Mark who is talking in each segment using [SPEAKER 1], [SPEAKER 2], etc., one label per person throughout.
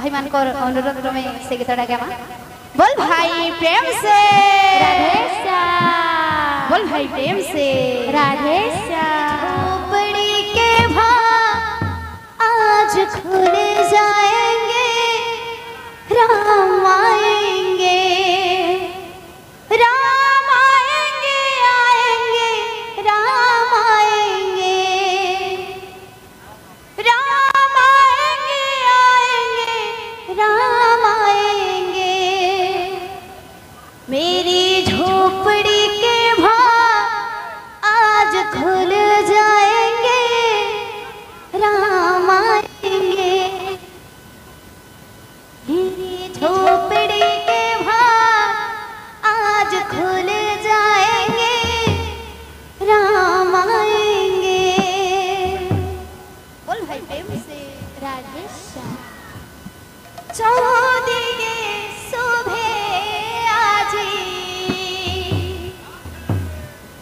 [SPEAKER 1] भाई मान को अनुरोध क्रमे से गीतटा गामा। बोल भाई प्रेम से
[SPEAKER 2] राधे श्याम,
[SPEAKER 1] बोल भाई प्रेम से
[SPEAKER 2] राधे श्याम।
[SPEAKER 1] झोपड़ी के भाग आज खुल जाएंगे, राम आएंगे, राम आएंगे, आएंगे, राम आएंगे, राम आएंगे, आएंगे, राम आएंगे। मेरी झोपड़ी के भाग आज खुल जाएंगे, राम आएंगे। मेरी झोपड़ी के भाग आज खुल जाएंगे, राम आएंगे। बोल भाई प्रेम से
[SPEAKER 2] राधे श्याम।
[SPEAKER 1] चौदिगे सुबह आजी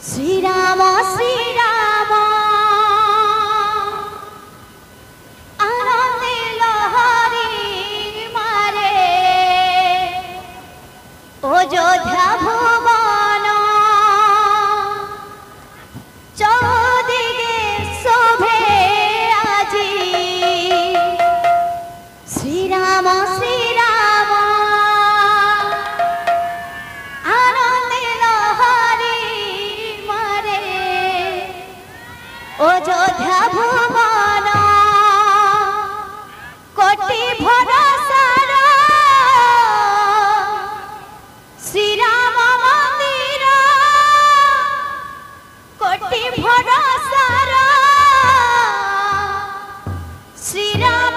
[SPEAKER 1] श्री राम आनंदे लहरी मारे अयोध्या भुवन। चौदिगे शोभे आजी श्री राम आनंदे लहरी मारे अयोध्या भुवन। कोटि भरसार श्री राम मंदिर, कोटि भरसार श्री राम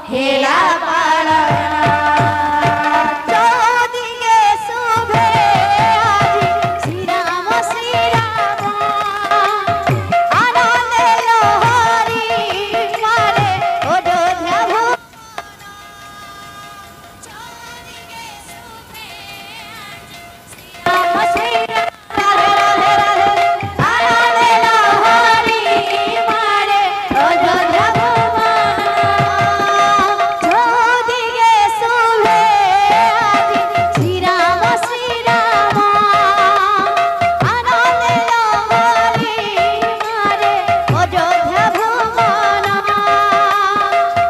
[SPEAKER 1] हेला पालना। चौदिगे शोभे आजी श्री राम आनंदे लहरी मारे अयोध्या भुवन। चौदिगे शोभे आजी श्री राम राधे राधे आनंदे लहरी मारे अयोध्या भुवन। चौदिगे शोभे आजी श्री राम आनंदे लहरी मारे अयोध्या भुवन।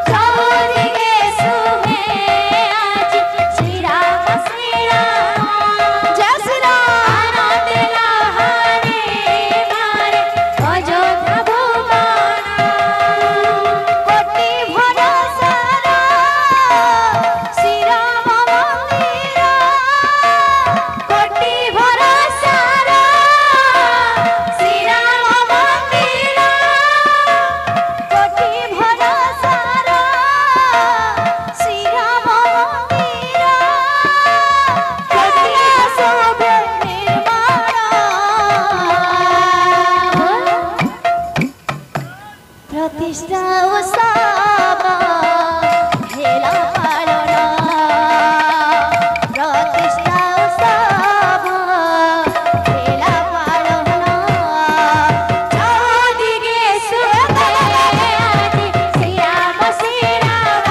[SPEAKER 1] चौदिगे शोभे आजी श्री राम जय श्री राम आनंदे लहरी मारे अयोध्या भुवन। कोटि भरसार श्री राम मंदिर, कोटि भरसार श्री राम मंदिर, कोटि भरसार श्री राम मंदिर। कटिया शोभे निर्माण, प्रतिष्ठा उत्सव हेला पालना। प्रतिष्ठा उत्सव हेला पालना। चौदिगे शोभे आजी श्री राम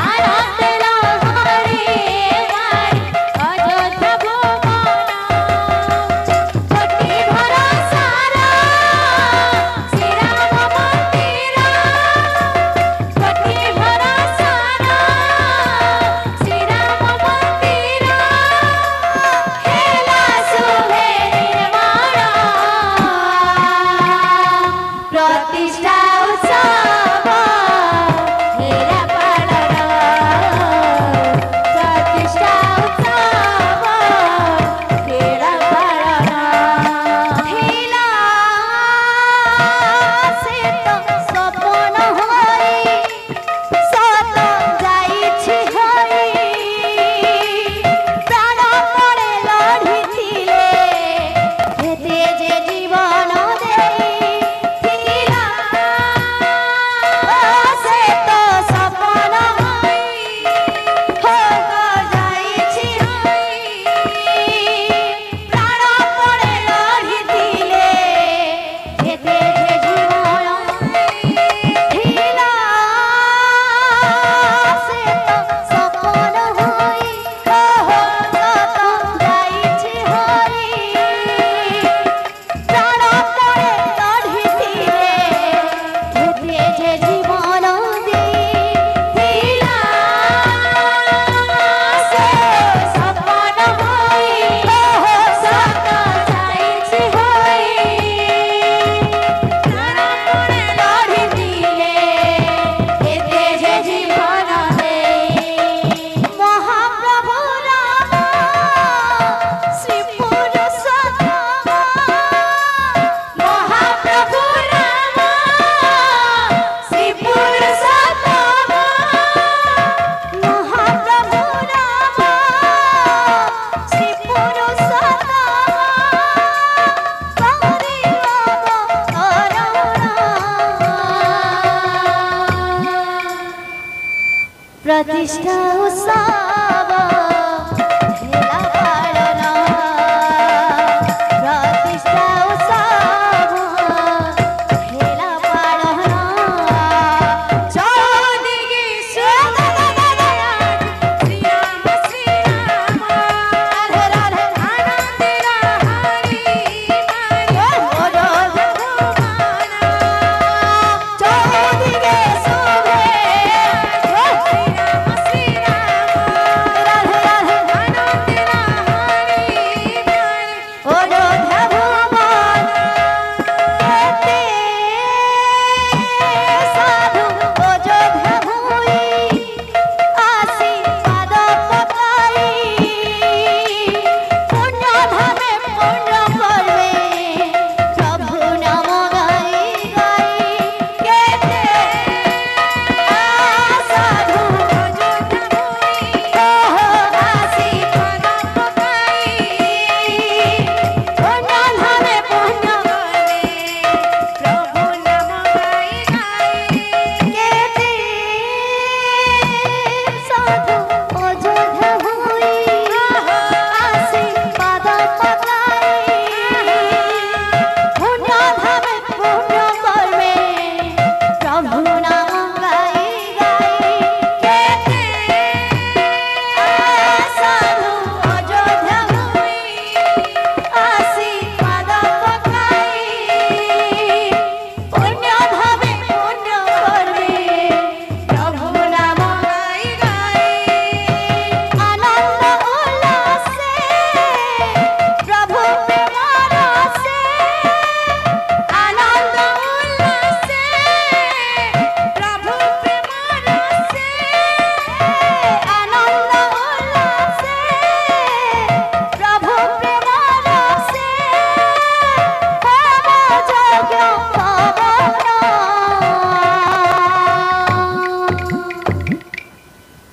[SPEAKER 1] आनंदे लहरी मारे अयोध्या भुवन। कोटि भरसार श्री राम मंदिर, कोटि भरसार श्री राम मंदिर। हेला शोभे निर्माण, प्रतिष्ठा उत्सव हेला पालना। प्रतिष्ठा उत्सव हेला पालना। हेला से तो सपन होई सत जाइछि होई। प्राण पड़े लढ़िथिले हेते जे जीवन देई। प्रतिष्ठा उत्सव हेला पाळना प्रतिष्ठा उत्सव हेला पाळना चौदिगे श्रीराम श्रीराम राधे राधे आनंद हरी मोरो भगवान चौदिगे शोभे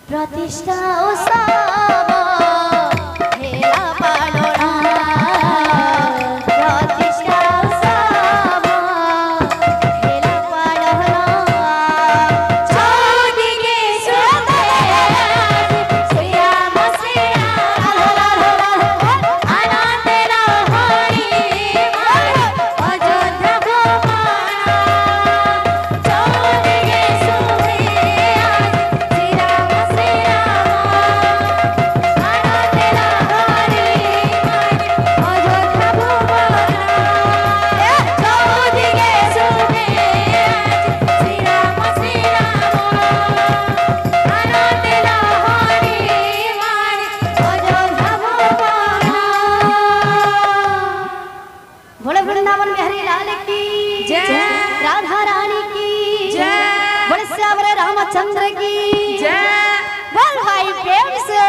[SPEAKER 1] प्रतिष्ठा उत्सव हेला पाळना प्रतिष्ठा उत्सव हेला पाळना चौदिगे शोभे श्रीराम श्रीराम आनंद हरी अयोध्या भुवन चौदिगे शोभे बोले वृंदावन बिहारी लाल की जय, राधा रानी की जय, बोले श्याम रामचंद्र की जय। बोल भाई प्रेम से।